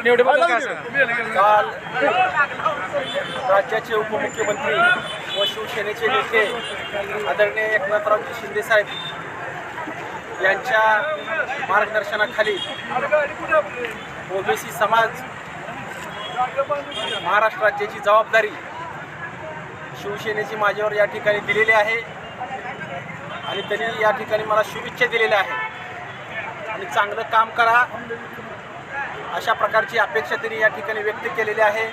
निवडीबद्दल काय सांगा? काल राज्याचे उपमुख्यमंत्री व शिवसेनेचे नेते आदरणीय एकनाथरावजी शिंदेसाहेब यांच्या मार्गदर्शनाखाली ओबीसी समाज महाराष्ट्र राज्याची जबाबदारी शिवसेनेची माझ्यावर या ठिकाणी दिलेली आहे आणि त्यांनी या ठिकाणी मला शुभेच्छा दिलेल्या आहेत आणि चांगलं काम करा अशा प्रकारची अपेक्षा त्यांनी या ठिकाणी व्यक्त केलेली आहे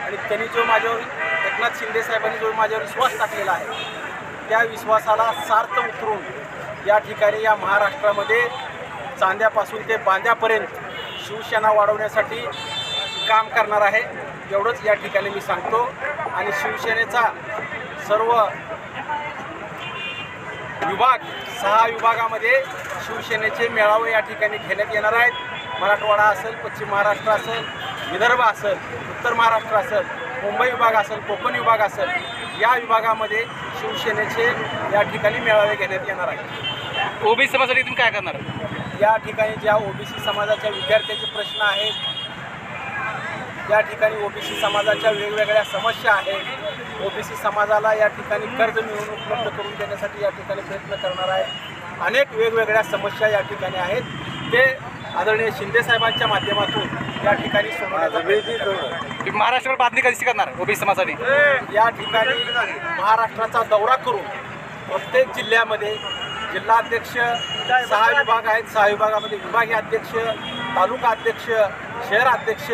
आणि त्यांनी जो माझ्यावर एकनाथ शिंदे साहेबांनी जो माझ्यावर विश्वास टाकलेला आहे त्या विश्वासाला सार्थ उतरून या ठिकाणी या महाराष्ट्रामध्ये चांद्यापासून ते बांद्यापर्यंत शिवसेना वाढवण्यासाठी काम करणार आहे एवढंच या ठिकाणी मी सांगतो आणि शिवसेनेचा सर्व विभाग 6 विभागामध्ये शिवसेनेचे मेळावे या ठिकाणी घेण्यात येणार आहेत। मराठवाडा असेल, पश्चिम महाराष्ट्र असेल, विदर्भ असेल, उत्तर महाराष्ट्र असेल, मुंबई विभाग असेल, कोकण विभाग असेल, या विभागामध्ये शिवसेनेचे या ठिकाणी मेळावे घेण्यात येणार आहेत। ओबीसी समाजासाठी तुम्ही काय करणार? या ठिकाणी ज्या ओबीसी समाजाच्या विद्यार्थ्यांचे प्रश्न आहेत, या ठिकाणी ओबीसी समाजाच्या वेगवेगळ्या समस्या आहेत, ओबीसी समाजाला या ठिकाणी कर्ज मिळवून उपलब्ध करून देण्यासाठी या ठिकाणी प्रयत्न करणार आहे। अनेक वेगवेगळ्या समस्या या ठिकाणी आहेत, ते आदरणीय शिंदे साहेबांच्या माध्यमातून या ठिकाणी सोडवण्याचा प्रयत्न करणार। तुम्ही महाराष्ट्रावर बातमी कशी करणार ओबीसी समाजासाठी? या ठिकाणी महाराष्ट्राचा दौरा करून प्रत्येक जिल्ह्यामध्ये जिल्हाध्यक्ष 6 विभाग आहेत, 6 विभागामध्ये विभागीय अध्यक्ष, तालुका अध्यक्ष, शहर अध्यक्ष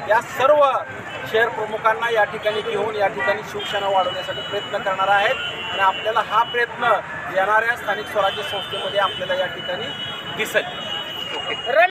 या सर्व शहर प्रमुखांना या ठिकाणी घेऊन या ठिकाणी शिवसेना वाढवण्यासाठी प्रयत्न करणार आहेत आणि आपल्याला हा प्रयत्न येणाऱ्या स्थानिक स्वराज्य संस्थेमध्ये आपल्याला या ठिकाणी दिसेल।